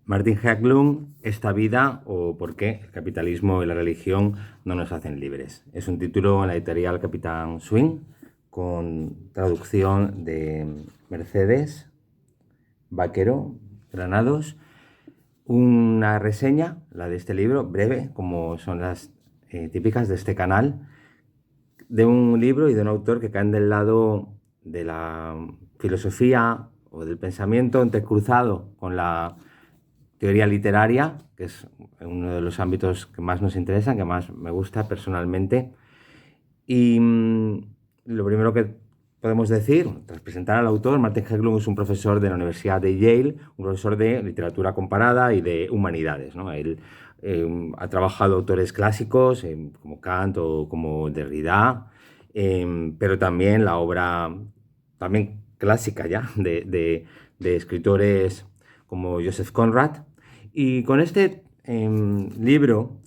Martin Hägglund, Esta vida o por qué el capitalismo y la religión no nos hacen libres. Es un título en la editorial Capitán Swing con traducción de Mercedes Vaquero Granados. Una reseña, la de este libro, breve, como son las típicas de este canal, de un libro y de un autor que caen del lado de la filosofía o del pensamiento entrecruzado con la teoría literaria, que es uno de los ámbitos que más nos interesan, que más me gusta personalmente. Y lo primero que podemos decir, tras presentar al autor, Martin Hägglund es un profesor de la Universidad de Yale, un profesor de literatura comparada y de humanidades, ¿no? Él ha trabajado autores clásicos como Kant o como Derrida, pero también la obra también clásica ya de escritores como Joseph Conrad. Y con este libro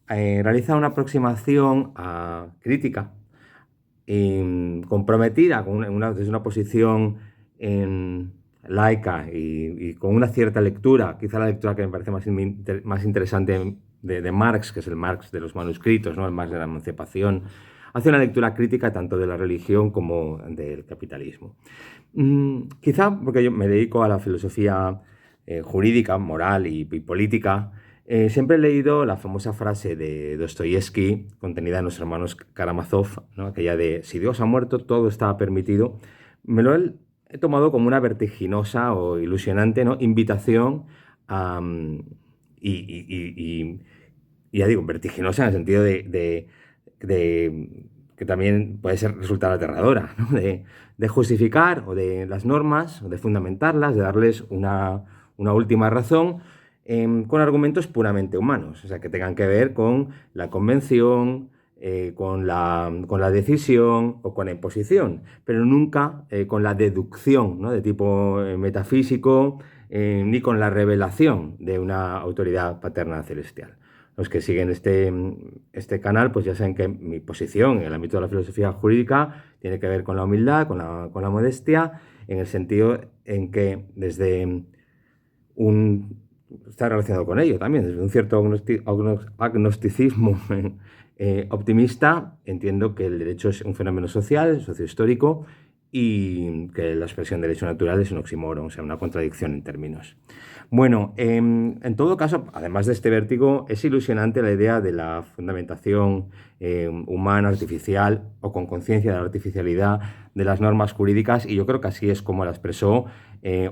realiza una aproximación crítica comprometida con desde una posición laica y con una cierta lectura, quizá la lectura que me parece más interesante de Marx, que es el Marx de los manuscritos, ¿no? El Marx de la emancipación, hace una lectura crítica tanto de la religión como del capitalismo. Quizá porque yo me dedico a la filosofía jurídica, moral y política, siempre he leído la famosa frase de Dostoyevsky, contenida en Los hermanos Karamazov, ¿no? Aquella de si Dios ha muerto, todo está permitido. Me lo he tomado como una vertiginosa o ilusionante, ¿no? Invitación a, y, y- y- y ya digo, vertiginosa en el sentido de que también puede ser resultar aterradora, ¿no? De justificar o de las normas, o de fundamentarlas, de darles una última razón con argumentos puramente humanos, o sea, que tengan que ver con la convención, con la decisión o con la imposición, pero nunca con la deducción, ¿no? De tipo metafísico, ni con la revelación de una autoridad paterna celestial. Los que siguen este canal, pues ya saben que mi posición en el ámbito de la filosofía jurídica tiene que ver con la humildad, con la modestia, en el sentido en que desde un está relacionado con ello también, desde un cierto agnosticismo optimista, entiendo que el derecho es un fenómeno social, sociohistórico, y que la expresión derecho natural es un oxímoron, o sea, una contradicción en términos. Bueno, en todo caso, además de este vértigo, es ilusionante la idea de la fundamentación humana, artificial o con conciencia de la artificialidad de las normas jurídicas, y yo creo que así es como la expresó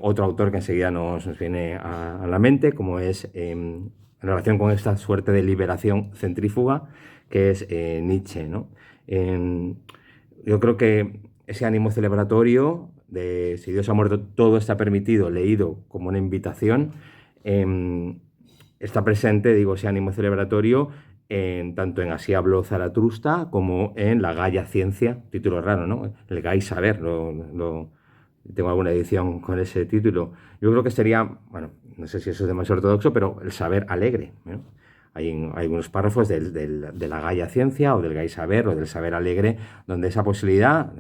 otro autor que enseguida nos viene a la mente, como es en relación con esta suerte de liberación centrífuga, que es Nietzsche, ¿no? Yo creo que ese ánimo celebratorio de si Dios ha muerto, todo está permitido, leído como una invitación, está presente, digo, ese ánimo celebratorio tanto en Así habló Zaratrusta como en La Gaia Ciencia, título raro, ¿no? El Gai Saber, tengo alguna edición con ese título. Yo creo que sería, bueno, no sé si eso es demasiado ortodoxo, pero el saber alegre, ¿no? Hay unos párrafos de la Gaia Ciencia o del Gai Saber o del saber alegre, donde esa posibilidad,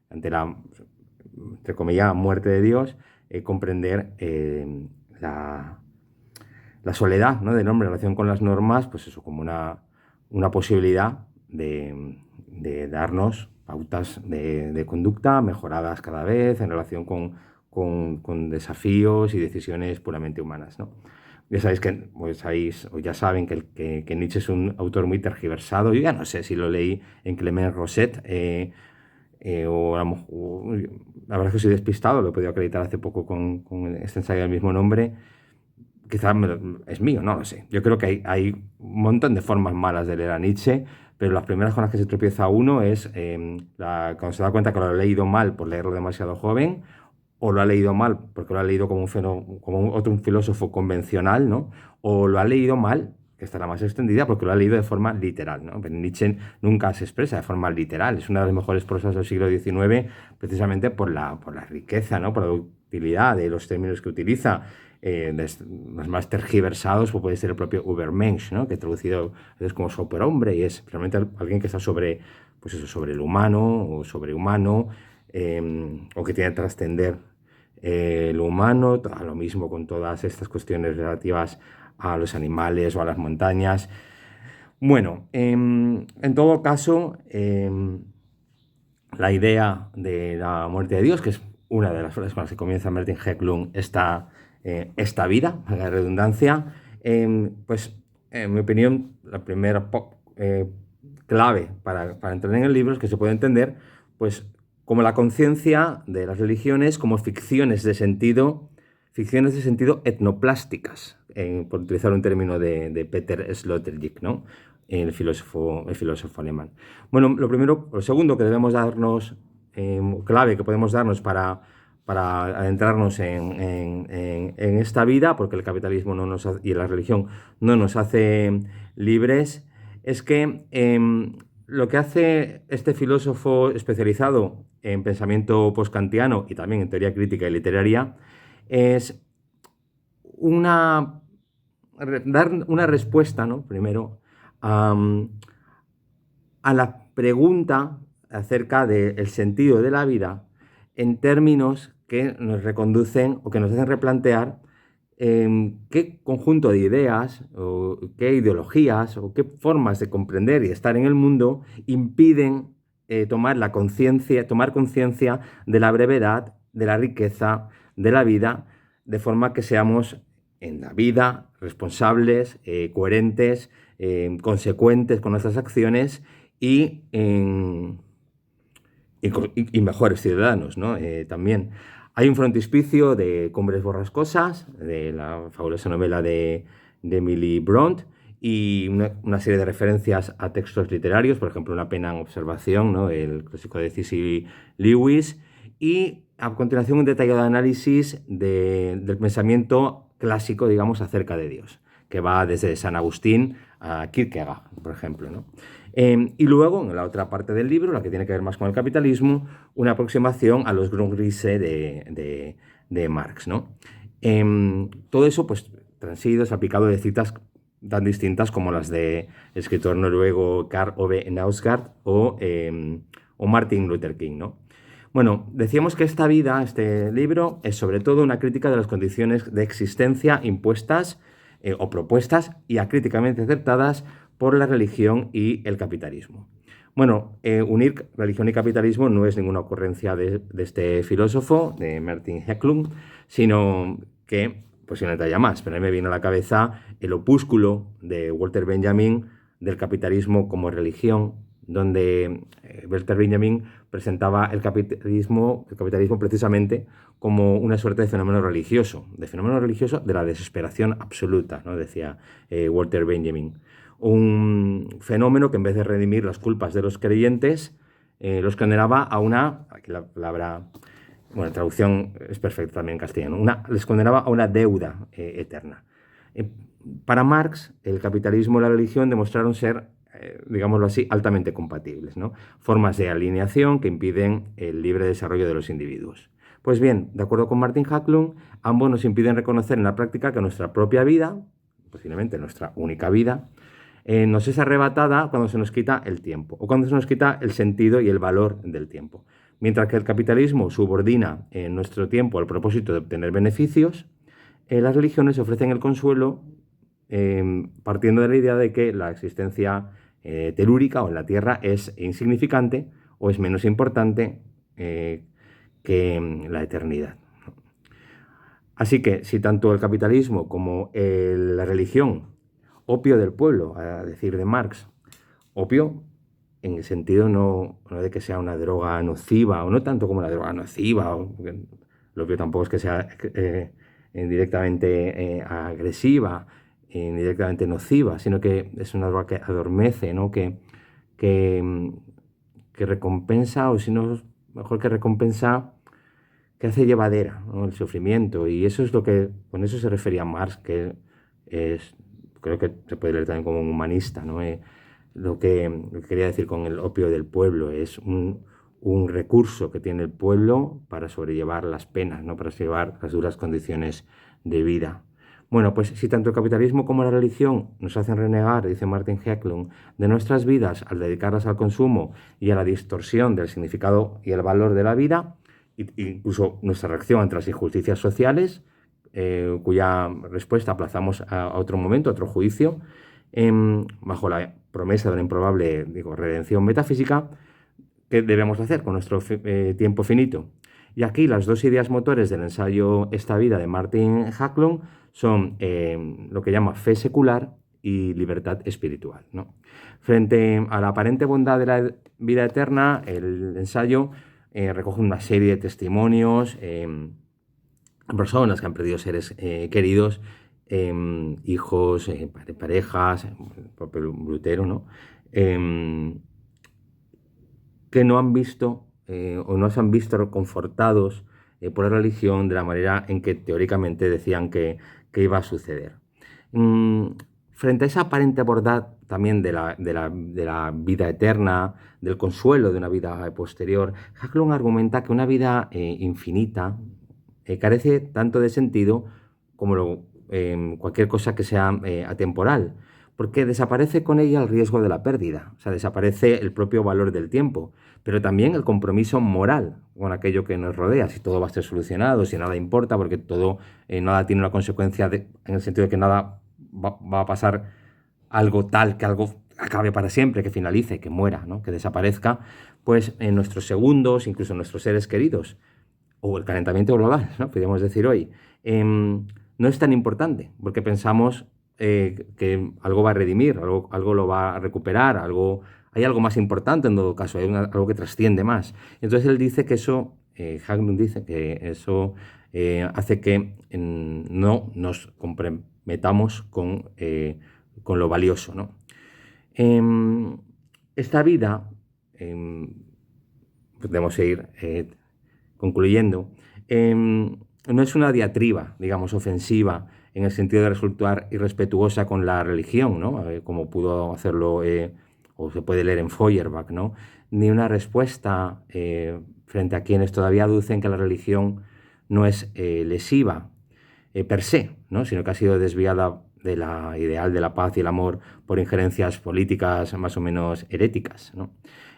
ante la, entre comillas, muerte de Dios, comprender la, la soledad, ¿no? Del hombre en relación con las normas, pues eso, como una posibilidad de darnos pautas de conducta mejoradas cada vez en relación con desafíos y decisiones puramente humanas, ¿no? Ya sabéis que, pues sabéis, o ya saben que Nietzsche es un autor muy tergiversado. Yo ya no sé si lo leí en Clement Rosset o a lo mejor, la verdad es que soy despistado, lo he podido acreditar hace poco con este ensayo del mismo nombre. Quizás es mío, no lo sé. Yo creo que hay un montón de formas malas de leer a Nietzsche, pero las primeras con las que se tropieza uno es cuando se da cuenta que lo ha leído mal por leerlo demasiado joven, o lo ha leído mal porque lo ha leído como un filósofo convencional, ¿no? O lo ha leído mal, que está la más extendida, porque lo ha leído de forma literal, ¿no? Pero Nietzsche nunca se expresa de forma literal. Es una de las mejores prosas del siglo XIX, precisamente por la riqueza, ¿no? Por la utilidad de los términos que utiliza. Los más tergiversados pues puede ser el propio Übermensch, ¿no? Que traducido es como superhombre y es realmente alguien que está sobre, pues eso, sobre el humano o sobrehumano, o que tiene que trascender lo humano, lo mismo con todas estas cuestiones relativas a los animales o a las montañas. Bueno, en todo caso, la idea de la muerte de Dios, que es una de las frases con las que comienza Martin Hägglund esta vida, a la redundancia, pues en mi opinión, la primera clave para entrar en el libro es que se puede entender pues, como la conciencia de las religiones como ficciones de sentido etnoplásticas, por utilizar un término de Peter Sloterdijk, ¿no? El filósofo alemán. Bueno, lo segundo que debemos darnos, clave que podemos darnos para adentrarnos en esta vida, porque el capitalismo y la religión no nos hace libres, es que lo que hace este filósofo especializado en pensamiento postkantiano y también en teoría crítica y literaria es dar una respuesta, ¿no? Primero, a la pregunta acerca del sentido de la vida en términos que nos reconducen o que nos hacen replantear qué conjunto de ideas o qué ideologías o qué formas de comprender y estar en el mundo impiden tomar conciencia de la brevedad, de la riqueza de la vida, de forma que seamos en la vida responsables, coherentes, consecuentes con nuestras acciones y, y mejores ciudadanos, ¿no? También hay un frontispicio de Cumbres Borrascosas, de la fabulosa novela de Emily Bront, y una serie de referencias a textos literarios, por ejemplo, Una pena en observación, ¿no? El clásico de C.S. Lewis, y a continuación un detallado análisis del pensamiento clásico, digamos, acerca de Dios, que va desde San Agustín a Kierkegaard, por ejemplo, ¿no? Y luego, en la otra parte del libro, la que tiene que ver más con el capitalismo, una aproximación a los Grundrisse de Marx, ¿no? Todo eso, pues, transido, aplicado de citas tan distintas como las del escritor noruego Karl Ove Knausgaard o Martin Luther King, ¿no? Bueno, decíamos que esta vida, este libro, es sobre todo una crítica de las condiciones de existencia impuestas o propuestas y acríticamente aceptadas por la religión y el capitalismo. Bueno, unir religión y capitalismo no es ninguna ocurrencia de este filósofo, de Martin Hägglund, sino que posiblemente haya más, pero a mí me vino a la cabeza el opúsculo de Walter Benjamin del capitalismo como religión, donde Walter Benjamin presentaba el capitalismo precisamente como una suerte de fenómeno religioso de la desesperación absoluta, ¿no? Decía Walter Benjamin. Un fenómeno que en vez de redimir las culpas de los creyentes, los condenaba a aquí la palabra, bueno, la traducción es perfecta también en castellano, les condenaba a una deuda eterna. Para Marx, el capitalismo y la religión demostraron ser, digámoslo así, altamente compatibles, ¿no? Formas de alineación que impiden el libre desarrollo de los individuos. Pues bien, de acuerdo con Martin Hägglund, ambos nos impiden reconocer en la práctica que nuestra propia vida, posiblemente nuestra única vida, nos es arrebatada cuando se nos quita el tiempo o cuando se nos quita el sentido y el valor del tiempo. Mientras que el capitalismo subordina nuestro tiempo al propósito de obtener beneficios, las religiones ofrecen el consuelo partiendo de la idea de que la existencia telúrica o en la Tierra es insignificante o es menos importante que la eternidad. Así que si tanto el capitalismo como la religión, opio del pueblo, a decir de Marx, opio en el sentido no de que sea una droga nociva, o no tanto como una droga nociva, el opio tampoco es que sea indirectamente agresiva, indirectamente nociva, sino que es una droga que adormece, ¿no? que recompensa, o si no, mejor que recompensa, que hace llevadera, ¿no? El sufrimiento. Y eso es con eso se refería Marx, que creo que se puede leer también como un humanista, ¿no? Lo que quería decir con el opio del pueblo es un recurso que tiene el pueblo para sobrellevar las penas, ¿no? Para sobrellevar las duras condiciones de vida. Bueno, pues si tanto el capitalismo como la religión nos hacen renegar, dice Martin Hägglund, de nuestras vidas al dedicarlas al consumo y a la distorsión del significado y el valor de la vida, incluso nuestra reacción ante las injusticias sociales, cuya respuesta aplazamos a otro momento, a otro juicio, bajo la promesa de una improbable, redención metafísica. ¿Qué debemos hacer con nuestro tiempo finito? Y aquí las dos ideas motores del ensayo Esta vida de Martin Hacklund son lo que llama fe secular y libertad espiritual, ¿no? Frente a la aparente bondad de la vida eterna, el ensayo recoge una serie de testimonios, personas que han perdido seres queridos, hijos, parejas, el propio Lutero, ¿no? Que no han visto o no se han visto reconfortados por la religión de la manera en que teóricamente decían que iba a suceder. Frente a esa aparente bondad también de la vida eterna, del consuelo de una vida posterior, Hacklund argumenta que una vida infinita carece tanto de sentido como cualquier cosa que sea atemporal, porque desaparece con ella el riesgo de la pérdida, o sea, desaparece el propio valor del tiempo, pero también el compromiso moral con aquello que nos rodea, si todo va a ser solucionado, si nada importa, porque todo, nada tiene una consecuencia en el sentido de que nada va a pasar algo tal, que algo acabe para siempre, que finalice, que muera, ¿no? Que desaparezca, pues en nuestros segundos, incluso en nuestros seres queridos, o el calentamiento global, ¿no? Podríamos decir hoy, no es tan importante, porque pensamos que algo va a redimir, algo lo va a recuperar, hay algo más importante en todo caso, hay algo que trasciende más. Entonces él dice que eso, Haglund dice que eso hace que no nos comprometamos con lo valioso, ¿no? Esta vida, podemos ir concluyendo, no es una diatriba, digamos, ofensiva, en el sentido de resultar irrespetuosa con la religión, ¿no? Como pudo hacerlo, o se puede leer en Feuerbach, ¿no? Ni una respuesta frente a quienes todavía aducen que la religión no es lesiva per se, ¿no? Sino que ha sido desviada de la ideal de la paz y el amor por injerencias políticas más o menos heréticas, ¿no?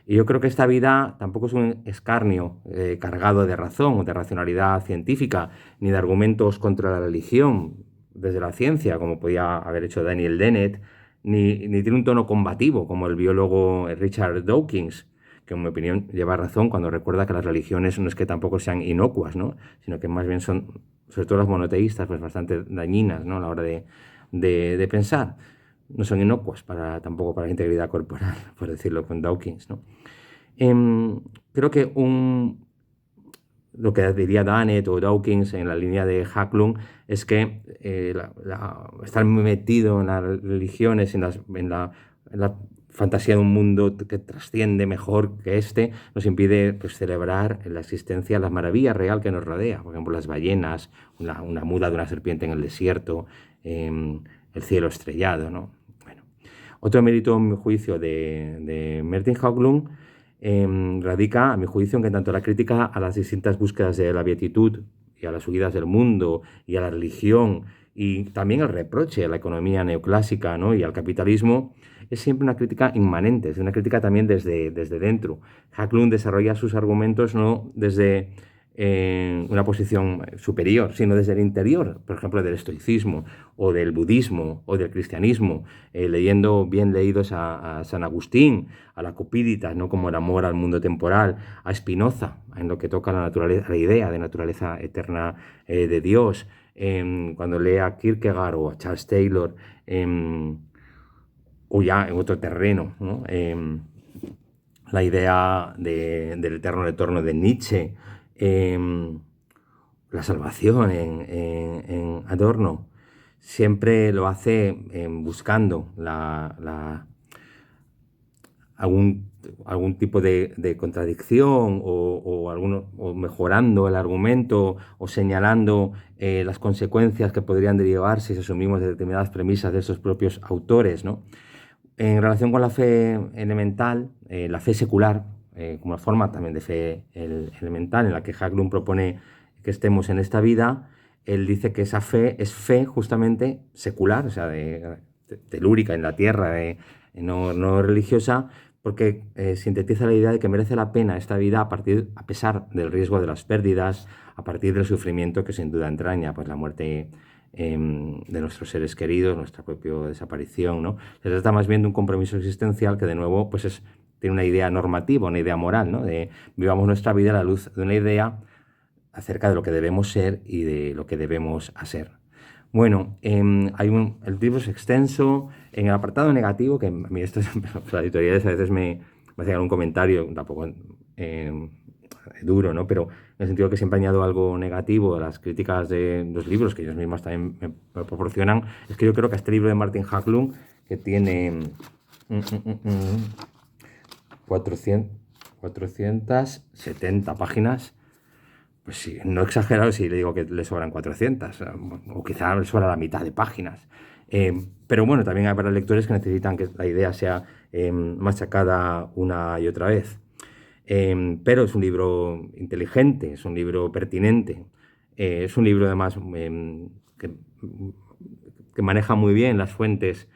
Y yo creo que esta vida tampoco es un escarnio cargado de razón o de racionalidad científica, ni de argumentos contra la religión desde la ciencia, como podía haber hecho Daniel Dennett, ni tiene un tono combativo, como el biólogo Richard Dawkins, que en mi opinión lleva razón cuando recuerda que las religiones no es que tampoco sean inocuas, ¿no? Sino que más bien son, sobre todo las monoteístas, pues bastante dañinas, ¿no? A la hora de pensar. No son inocuas tampoco para la integridad corporal, por decirlo con Dawkins, ¿no? Creo que lo que diría Dennett o Dawkins en la línea de Hacklund es que estar metido en las religiones, en la fantasía de un mundo que trasciende mejor que este, nos impide, pues, celebrar la existencia, la maravilla real que nos rodea. Por ejemplo, las ballenas, una muda de una serpiente en el desierto, el cielo estrellado, ¿no? Bueno, otro mérito, en mi juicio, de Martin Hacklund radica, a mi juicio, en que tanto la crítica a las distintas búsquedas de la beatitud y a las huidas del mundo y a la religión, y también el reproche a la economía neoclásica, ¿no? Y al capitalismo, es siempre una crítica inmanente, es una crítica también desde dentro. Hacklund desarrolla sus argumentos no desde una posición superior, sino desde el interior, por ejemplo, del estoicismo o del budismo o del cristianismo, leyendo bien leídos a San Agustín, a la Cupíditas, ¿no? Como el amor al mundo temporal, a Spinoza, en lo que toca a la naturaleza, a la idea de naturaleza eterna de Dios, cuando lee a Kierkegaard o a Charles Taylor, o ya en otro terreno, ¿no? La idea del eterno retorno de Nietzsche, la salvación en Adorno, siempre lo hace buscando algún tipo de contradicción o mejorando el argumento o señalando las consecuencias que podrían derivarse si asumimos determinadas premisas de esos propios autores, ¿no? En relación con la fe elemental, la fe secular, como una forma también de fe elemental, en la que Hacklund propone que estemos en esta vida, él dice que esa fe es fe justamente secular, o sea, telúrica en la tierra, no religiosa, porque sintetiza la idea de que merece la pena esta vida a pesar del riesgo de las pérdidas, a partir del sufrimiento que sin duda entraña pues la muerte de nuestros seres queridos, nuestra propia desaparición, ¿no? Se trata más bien de un compromiso existencial que de nuevo pues tiene una idea normativa, una idea moral, ¿no? De vivamos nuestra vida a la luz de una idea acerca de lo que debemos ser y de lo que debemos hacer. Bueno, el libro es extenso. En el apartado negativo, que a mí esto es, las editoriales a veces me hacen algún comentario, tampoco duro, ¿no? Pero en el sentido que siempre añado algo negativo a las críticas de los libros que ellos mismos también me proporcionan, es que yo creo que este libro de Martin Haglund, que tiene 470 páginas, pues sí, no exagero si le digo que le sobran 400, o quizá le sobra la mitad de páginas. Pero bueno, también hay para lectores que necesitan que la idea sea machacada una y otra vez. Pero es un libro inteligente, es un libro pertinente, es un libro además que maneja muy bien las fuentes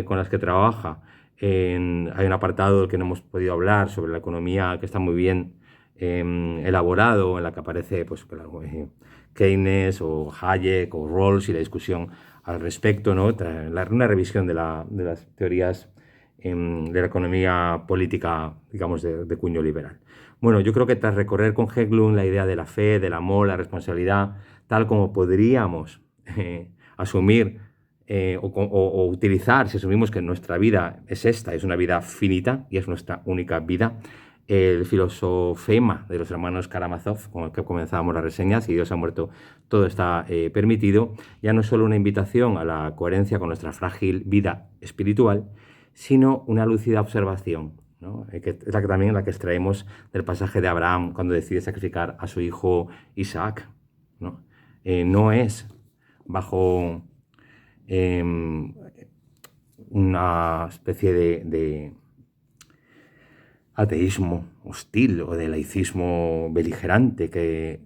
con las que trabaja. Hay un apartado del que no hemos podido hablar sobre la economía que está muy bien elaborado, en la que aparece pues, Keynes o Hayek o Rawls y la discusión al respecto, ¿no? Una revisión de las teorías de la economía política, digamos, de cuño liberal. Bueno, yo creo que tras recorrer con Haglund la idea de la fe, del amor, la responsabilidad, tal como podríamos asumir o utilizar, si asumimos que nuestra vida es esta, es una vida finita y es nuestra única vida, el filosofema de los hermanos Karamazov, con el que comenzábamos la reseña, si Dios ha muerto, todo está permitido, ya no es solo una invitación a la coherencia con nuestra frágil vida espiritual, sino una lúcida observación, ¿no? Que es también la que extraemos del pasaje de Abraham cuando decide sacrificar a su hijo Isaac, ¿no? No es bajo una especie de ateísmo hostil o de laicismo beligerante que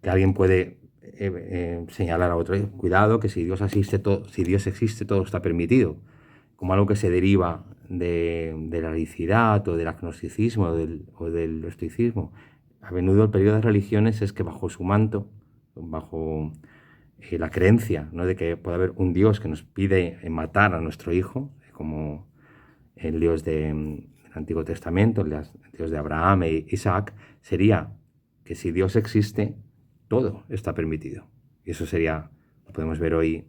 alguien puede señalar a otro, cuidado, que si Dios existe, todo está permitido, como algo que se deriva de la laicidad o del agnosticismo o del estoicismo. A menudo el peligro de las religiones es que bajo su manto, bajo la creencia, ¿no?, de que puede haber un Dios que nos pide matar a nuestro hijo, como el Dios del Antiguo Testamento, el Dios de Abraham e Isaac, sería que si Dios existe, todo está permitido. Y eso sería, lo podemos ver hoy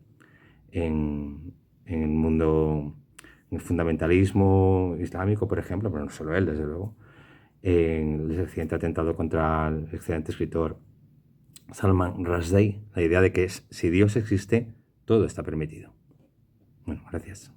en el mundo, en el fundamentalismo islámico, por ejemplo, pero no solo él, desde luego, en el reciente atentado contra el excelente escritor Salman Rushdie, la idea de que si Dios existe, todo está permitido. Bueno, gracias.